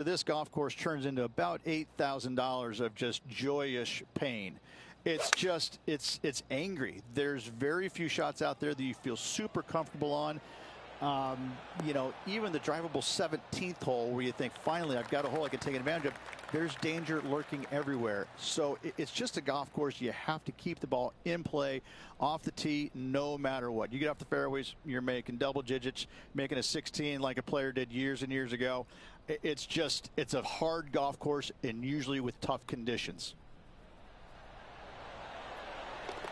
This golf course turns into about $8,000 of just joyous pain. It's just, it's angry. There's very few shots out there that you feel super comfortable on. You know, even the drivable 17th hole where you think, finally, I've got a hole I can take advantage of. There's danger lurking everywhere. So it's just a golf course. You have to keep the ball in play off the tee no matter what. You get off the fairways, you're making double digits, making a 16 like a player did years and years ago. It's just, it's a hard golf course and usually with tough conditions.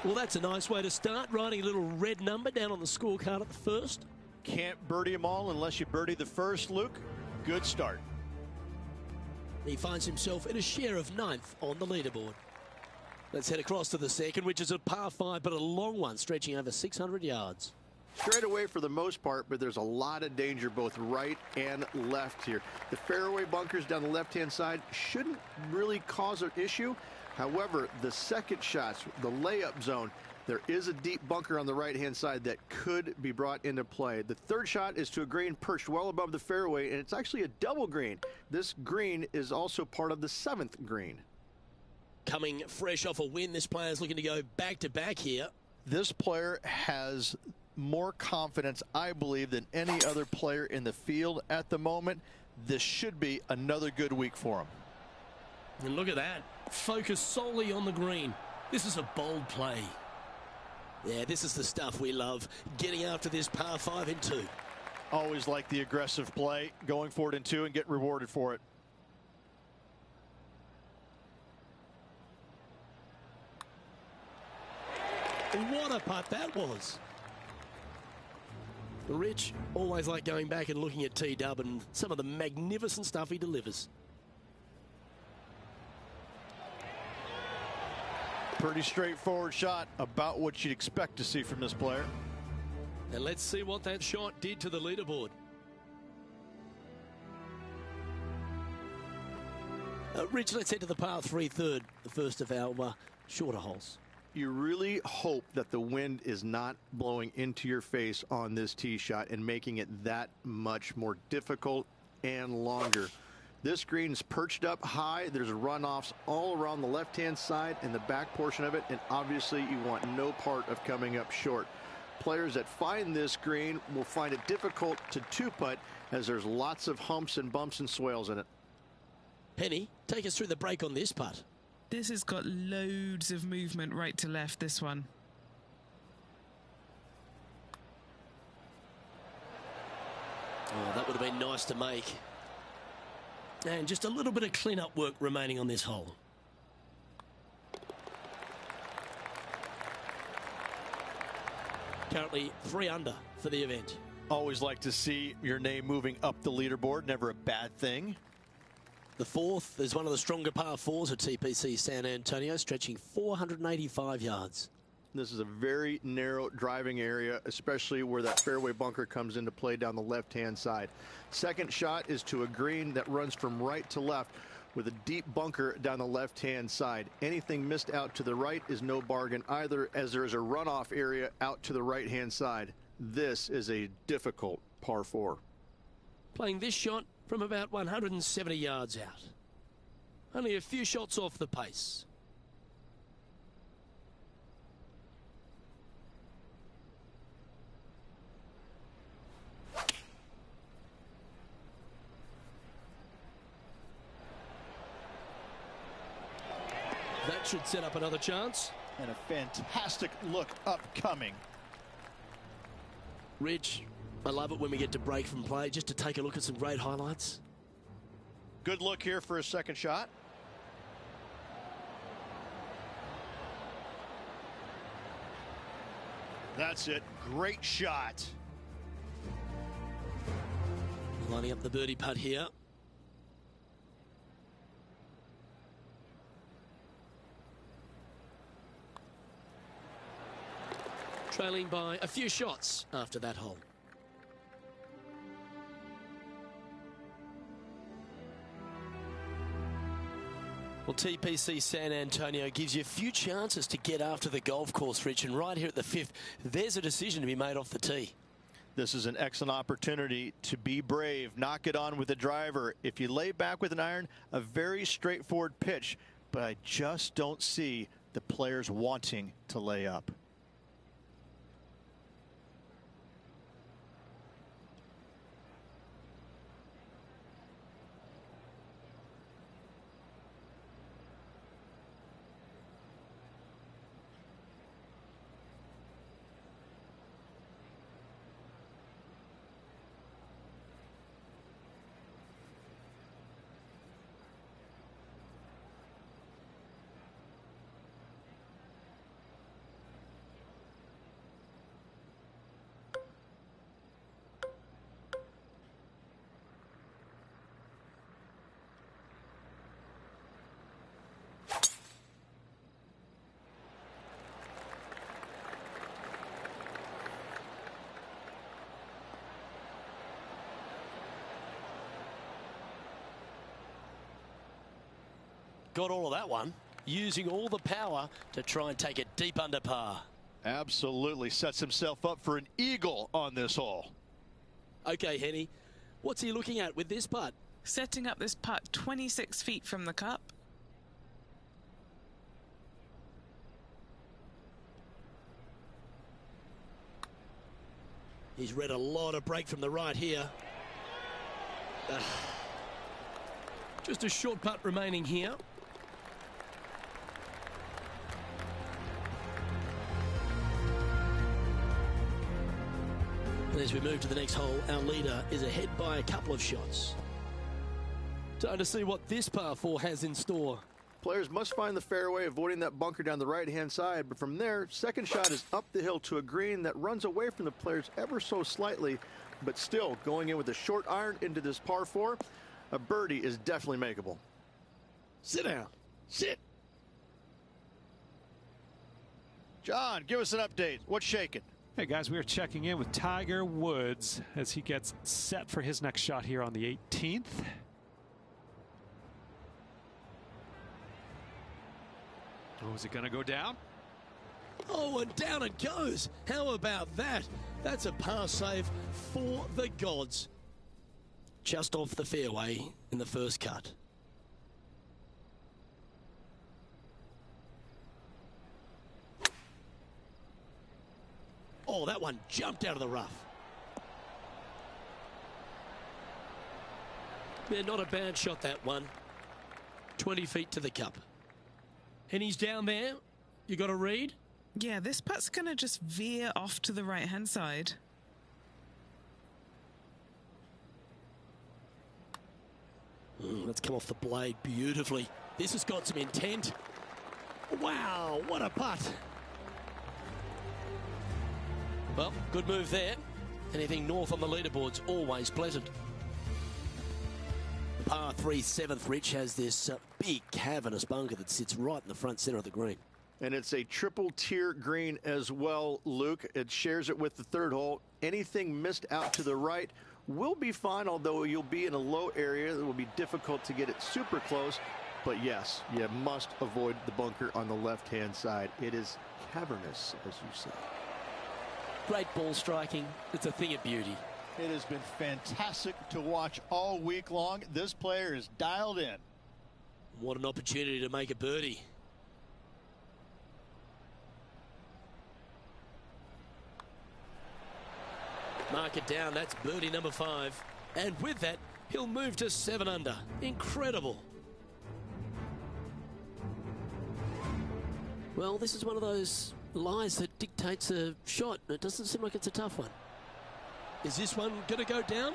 Well, that's a nice way to start, writing a little red number down on the scorecard at the first. Can't birdie them all unless you birdie the first, Luke. Good start. He finds himself in a share of 9th on the leaderboard. Let's head across to the second, which is a par 5, but a long one, stretching over 600 yards. Straight away for the most part, but there's a lot of danger both right and left here. The fairway bunkers down the left-hand side shouldn't really cause an issue. However, the second shots, the layup zone, there is a deep bunker on the right-hand side that could be brought into play. The third shot is to a green perched well above the fairway, and it's actually a double green. This green is also part of the 7th green. Coming fresh off a win, this player is looking to go back-to-back here. This player has more confidence, I believe, than any other player in the field at the moment. This should be another good week for him. And look at that. Focus solely on the green. This is a bold play. Yeah, this is the stuff we love. Getting after this par 5 in 2. Always like the aggressive play, going for it in 2 and get rewarded for it. What a putt that was. Rich, always like going back and looking at T-Dub and some of the magnificent stuff he delivers. Pretty straightforward shot, about what you'd expect to see from this player. And let's see what that shot did to the leaderboard. Rich, let's head to the par 3 third, the first of our shorter holes. You really hope that the wind is not blowing into your face on this tee shot and making it that much more difficult and longer. This green is perched up high. There's runoffs all around the left-hand side and the back portion of it, and obviously you want no part of coming up short. Players that find this green will find it difficult to two-putt as there's lots of humps and bumps and swales in it. Penny, take us through the break on this putt. This has got loads of movement right to left, this one. Oh, that would have been nice to make. And just a little bit of clean-up work remaining on this hole. Currently 3 under for the event. Always like to see your name moving up the leaderboard. Never a bad thing. The 4th is one of the stronger par 4s at TPC San Antonio, stretching 485 yards. This is a very narrow driving area, especially where that fairway bunker comes into play down the left-hand side. Second shot is to a green that runs from right to left with a deep bunker down the left-hand side. Anything missed out to the right is no bargain either, as there is a runoff area out to the right-hand side. This is a difficult par 4. Playing this shot from about 170 yards out. Only a few shots off the pace. That should set up another chance. And a fantastic look upcoming. Rich, I love it when we get to break from play just to take a look at some great highlights. Good look here for a second shot. That's it. Great shot. Lining up the birdie putt here. Trailing by a few shots after that hole. Well, TPC San Antonio gives you a few chances to get after the golf course, Rich, and right here at the 5th, there's a decision to be made off the tee. This is an excellent opportunity to be brave, knock it on with the driver. If you lay back with an iron, a very straightforward pitch, but I just don't see the players wanting to lay up. Got all of that one, using all the power to try and take it deep under par. Absolutely sets himself up for an eagle on this hole. Okay, Henny, what's he looking at with this putt? Setting up this putt 26 feet from the cup. He's read a lot of break from the right here. Just a short putt remaining here. And as we move to the next hole, our leader is ahead by a couple of shots. Time to see what this par 4 has in store. Players must find the fairway, avoiding that bunker down the right-hand side. But from there, second shot is up the hill to a green that runs away from the players ever so slightly, but still going in with a short iron into this par 4. A birdie is definitely makeable. Sit down. Sit. John, give us an update. What's shaking? Hey guys, we are checking in with Tiger Woods as he gets set for his next shot here on the 18th. Oh, is it going to go down? Oh, and down it goes. How about that? That's a par save for the gods. Just off the fairway in the first cut. Oh, that one jumped out of the rough. Yeah, not a bad shot, that one. 20 feet to the cup. And he's down there. You got a read? Yeah, this putt's going to just veer off to the right-hand side. That's come off the blade beautifully. This has got some intent. Wow, what a putt. Well, good move there. Anything north on the leaderboard's always pleasant. Par 3 7th, Rich, has this big cavernous bunker that sits right in the front center of the green. And it's a triple tier green as well, Luke. It shares it with the third hole. Anything missed out to the right will be fine, although you'll be in a low area. It will be difficult to get it super close. But yes, you must avoid the bunker on the left-hand side. It is cavernous, as you say. Great ball striking. It's a thing of beauty. It has been fantastic to watch all week long. This player is dialed in. What an opportunity to make a birdie. Mark it down. That's birdie number 5. And with that, he'll move to 7 under. Incredible. Well, this is one of those lies that dictates a shot. It doesn't seem like it's a tough one. Is this one going to go down?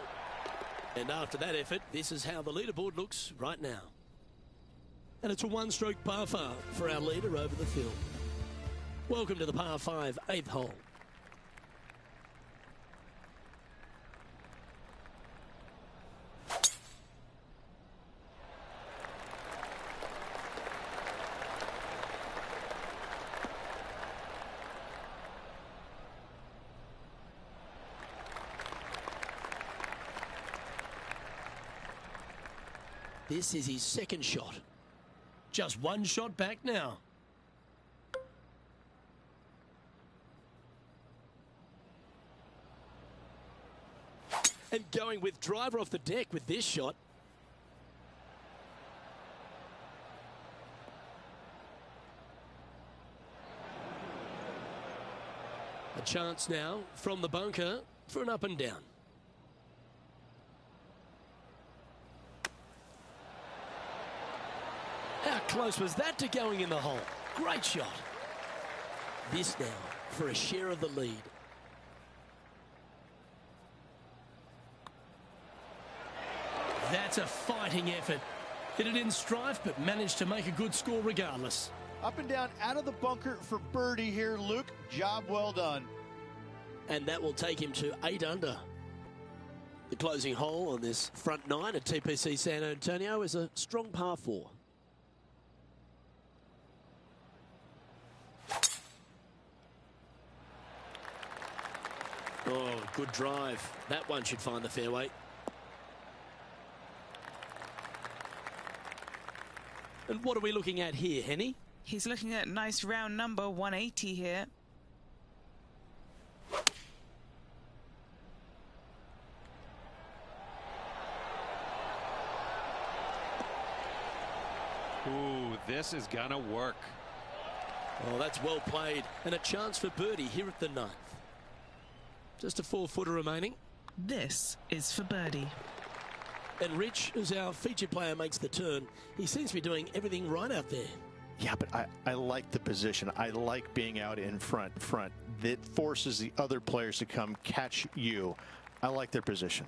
And after that effort, this is how the leaderboard looks right now. And it's a one-stroke par 5 for our leader over the field. Welcome to the par 5 8th hole. This is his second shot. Just one shot back now. and going with driver off the deck with this shot. A chance now from the bunker for an up and down. How close was that to going in the hole? Great shot. This now for a share of the lead. That's a fighting effort. Hit it in strife, but managed to make a good score regardless. Up and down out of the bunker for birdie here, Luke. Job well done. And that will take him to 8 under. The closing hole on this front 9 at TPC San Antonio is a strong par 4. Oh, good drive. That one should find the fairway. And what are we looking at here, Henny? He's looking at nice round number 180 here. Ooh, this is gonna work. Oh, that's well played. And a chance for birdie here at the 9th. Just a 4-footer remaining. This is for birdie. And Rich, as our featured player makes the turn, he seems to be doing everything right out there. Yeah, but I like the position. I like being out in front. That forces the other players to come catch you. I like their position.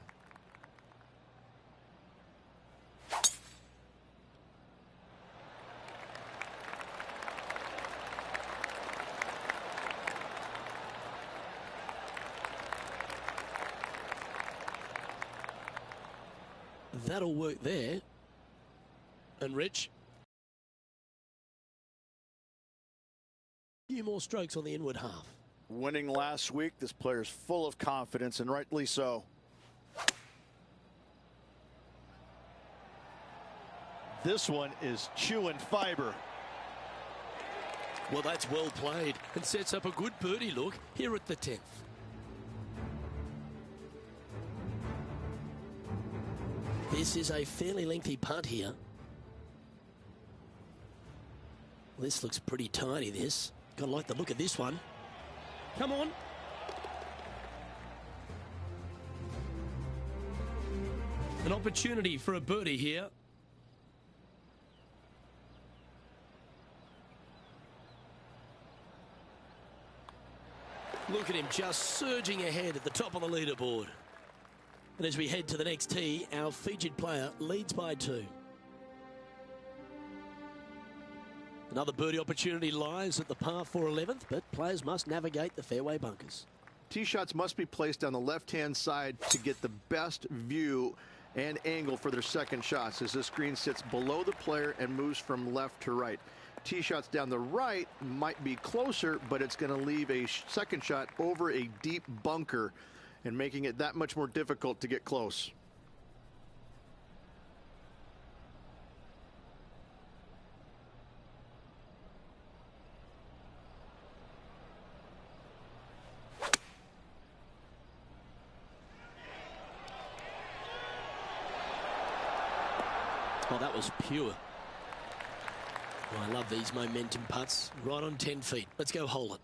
That'll work there. And Rich, a few more strokes on the inward half. Winning last week, this player's full of confidence, and rightly so. This one is chewing fiber. Well, that's well played and sets up a good birdie look here at the 10th. This is a fairly lengthy putt here. This looks pretty tiny, this. Gotta like the look of this one. Come on. An opportunity for a birdie here. Look at him just surging ahead at the top of the leaderboard. And as we head to the next tee, our featured player leads by 2. Another birdie opportunity lies at the par 4 11th, but players must navigate the fairway bunkers. Tee shots must be placed on the left-hand side to get the best view and angle for their second shots, as this green sits below the player and moves from left to right. Tee shots down the right might be closer, but it's going to leave a second shot over a deep bunker and making it that much more difficult to get close. Oh, that was pure. Oh, I love these momentum putts. Right on 10 feet. Let's go hole it.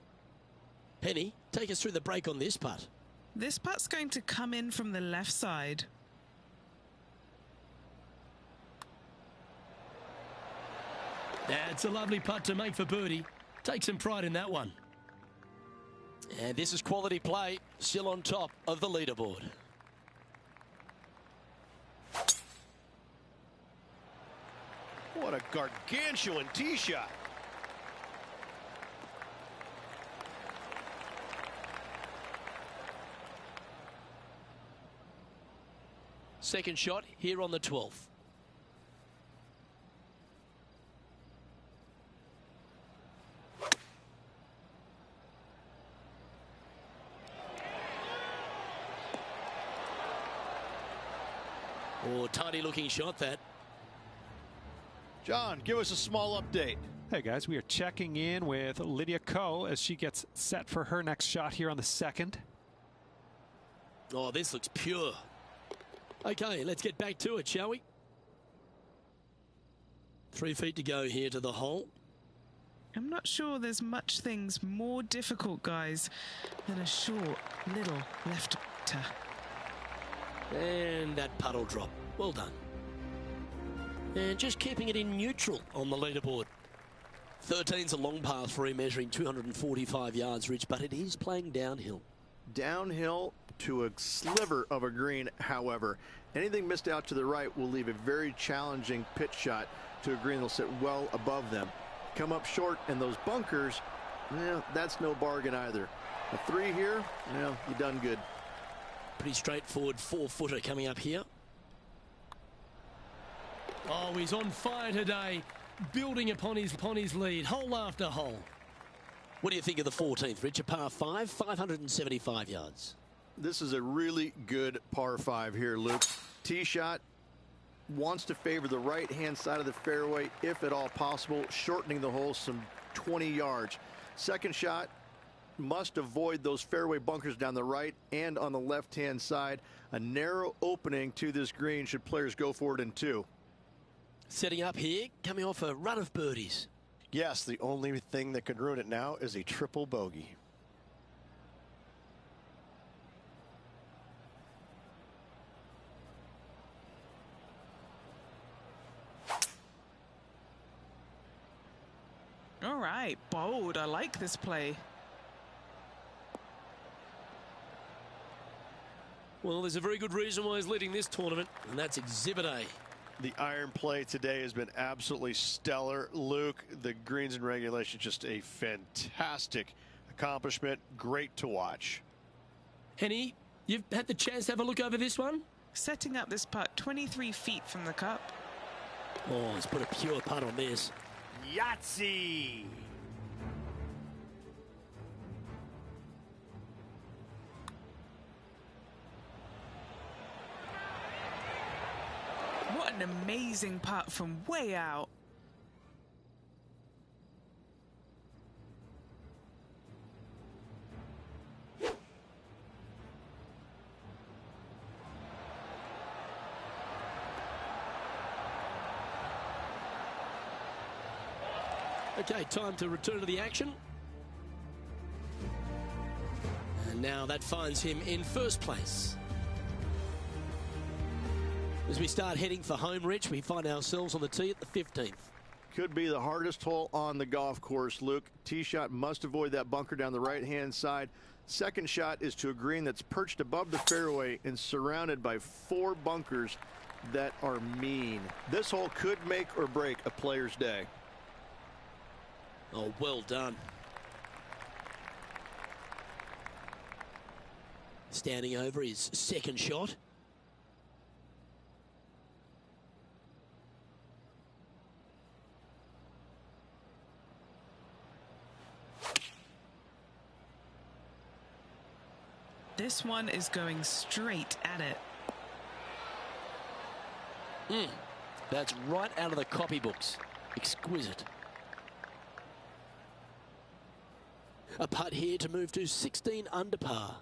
Penny, take us through the break on this putt. This putt's going to come in from the left side. That's a lovely putt to make for birdie. Take some pride in that one. And this is quality play, still on top of the leaderboard. What a gargantuan tee shot. Second shot here on the 12th. Oh, tidy looking shot that. John, give us a small update. Hey guys, we are checking in with Lydia Ko as she gets set for her next shot here on the 2nd. Oh, this looks pure. Okay, let's get back to it, shall we? 3 feet to go here to the hole. I'm not sure there's much things more difficult, guys, than a short, little left-to. And that puddle drop. Well done. And just keeping it in neutral on the leaderboard. 13's a long par 3 measuring 245 yards, Rich, but it is playing downhill. Downhill to a sliver of a green, however. Anything missed out to the right will leave a very challenging pitch shot to a green that'll sit well above them. Come up short, and those bunkers, well, that's no bargain either. A 3 here, well, you done good. Pretty straightforward 4-footer coming up here. Oh, he's on fire today, building upon his lead, hole after hole. What do you think of the 14th, Rich? A par 5, 575 yards. This is a really good par 5 here, Luke. Tee shot wants to favor the right-hand side of the fairway, if at all possible, shortening the hole some 20 yards. Second shot must avoid those fairway bunkers down the right and on the left-hand side. A narrow opening to this green should players go for it in 2. Setting up here, coming off a run of birdies. Yes, the only thing that could ruin it now is a triple bogey. All right, bold. I like this play. Well, there's a very good reason why he's leading this tournament, and that's Exhibit A. The iron play today has been absolutely stellar. Luke, the greens in regulation, just a fantastic accomplishment. Great to watch. Henny, you've had the chance to have a look over this one? Setting up this putt 23 feet from the cup. Oh, he's put a pure putt on this. Yahtzee! What an amazing putt from way out. Okay, time to return to the action. And now that finds him in first place. As we start heading for home, Rich, we find ourselves on the tee at the 15th. Could be the hardest hole on the golf course, Luke. Tee shot must avoid that bunker down the right-hand side. Second shot is to a green that's perched above the fairway and surrounded by 4 bunkers that are mean. This hole could make or break a player's day. Oh, well done. Standing over his second shot. This one is going straight at it. That's right out of the copybooks. Exquisite. A putt here to move to 16 under par.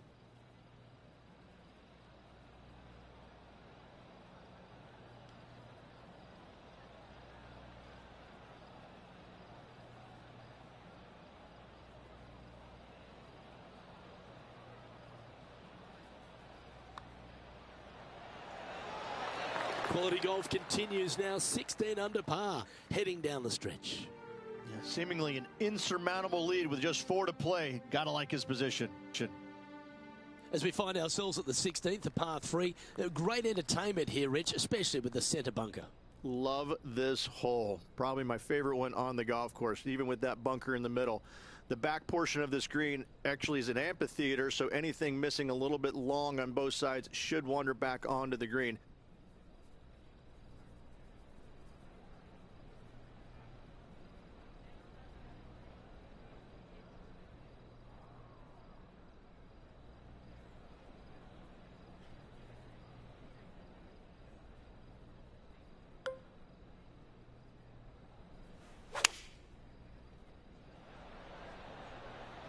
Quality golf continues now, 16 under par, heading down the stretch. Yeah, seemingly an insurmountable lead with just 4 to play. Gotta like his position. As we find ourselves at the 16th, a par 3. Great entertainment here, Rich, especially with the centre bunker. Love this hole. Probably my favorite one on the golf course, even with that bunker in the middle. The back portion of this green actually is an amphitheater, so anything missing a little bit long on both sides should wander back onto the green.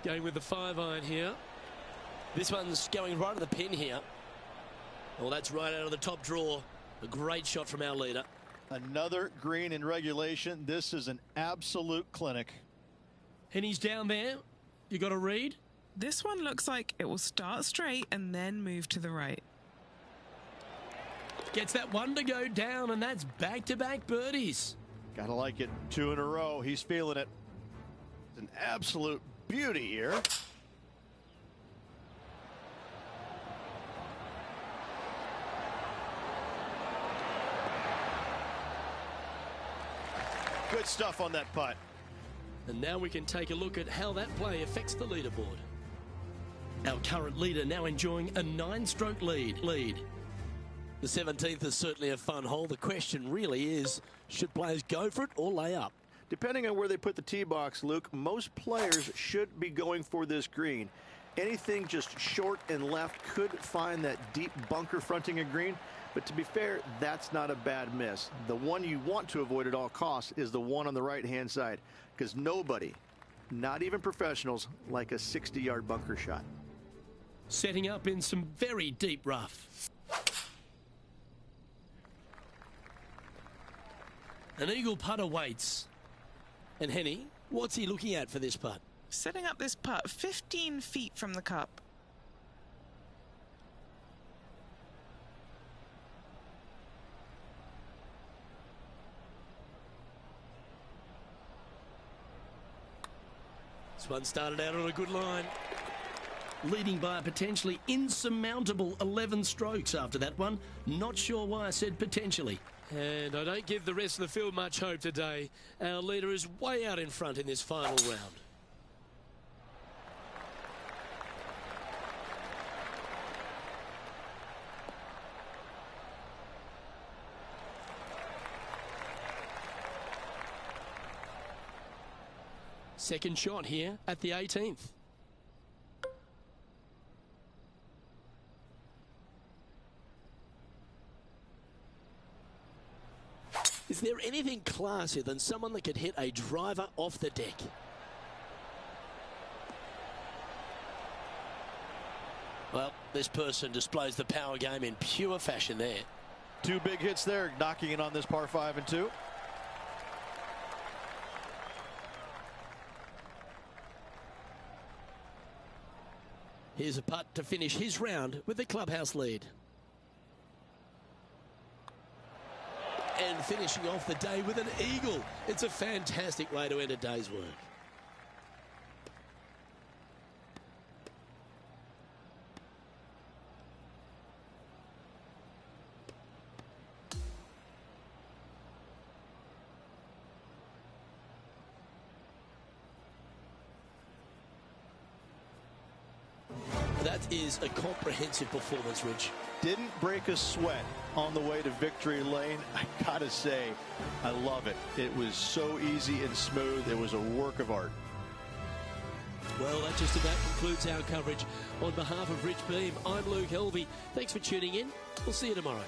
Going with the 5-iron here. This one's going right at the pin here. Well, that's right out of the top draw. A great shot from our leader. Another green in regulation. This is an absolute clinic. And he's down there. You got a read? This one looks like it will start straight and then move to the right. Gets that one to go down, and that's back-to-back birdies. Gotta like it. 2 in a row. He's feeling it. It's an absolute beauty here. Good stuff on that putt. And now we can take a look at how that play affects the leaderboard. Our current leader now enjoying a 9-stroke lead. The 17th is certainly a fun hole. The question really is, should players go for it or lay up? Depending on where they put the tee box, Luke, most players should be going for this green. Anything just short and left could find that deep bunker fronting a green. But to be fair, that's not a bad miss. The one you want to avoid at all costs is the one on the right-hand side, because nobody, not even professionals, like a 60-yard bunker shot. Setting up in some very deep rough. An eagle putt awaits. And Henny, what's he looking at for this putt? Setting up this putt 15 feet from the cup. This one started out on a good line. Leading by a potentially insurmountable 11 strokes after that one. Not sure why I said potentially. And I don't give the rest of the field much hope today. Our leader is way out in front in this final round. Second shot here at the 18th. Is there anything classier than someone that could hit a driver off the deck? Well, this person displays the power game in pure fashion there. 2 big hits there, knocking it on this par 5 and 2. Here's a putt to finish his round with the clubhouse lead. And finishing off the day with an eagle. It's a fantastic way to end a day's work. That is a comprehensive performance, Rich. Didn't break a sweat on the way to victory lane. I gotta say, I love it. It was so easy and smooth. It was a work of art. Well, that just about concludes our coverage. On behalf of Rich Beam, I'm Luke Helvey. Thanks for tuning in. We'll see you tomorrow.